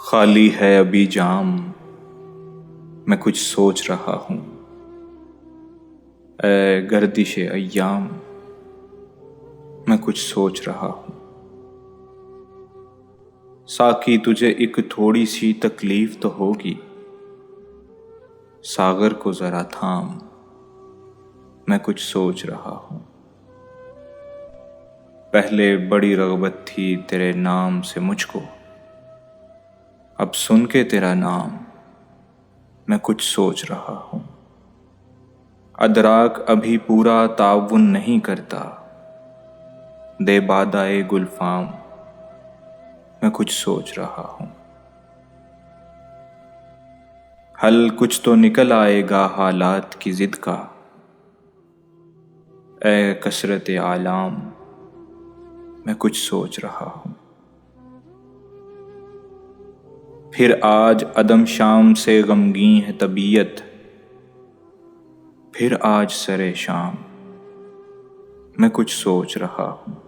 خالی ہے ابھی جام، میں کچھ سوچ رہا ہوں۔ اے گردش ایام، میں کچھ سوچ رہا ہوں۔ ساقی تجھے ایک تھوڑی سی تکلیف تو ہوگی، ساغر کو ذرا تھام، میں کچھ سوچ رہا ہوں۔ پہلے بڑی رغبت تھی تیرے نام سے مجھ کو، اب سن کے تیرا نام میں کچھ سوچ رہا ہوں۔ ادراک ابھی پورا تعاون نہیں کرتا، دے بادائے گلفام، میں کچھ سوچ رہا ہوں۔ حل کچھ تو نکل آئے گا حالات کی ضد کا، اے کثرت اعلام، میں کچھ سوچ رہا ہوں۔ پھر آج عدم شام سے غمگین ہے طبیعت، پھر آج سرے شام، میں کچھ سوچ رہا ہوں۔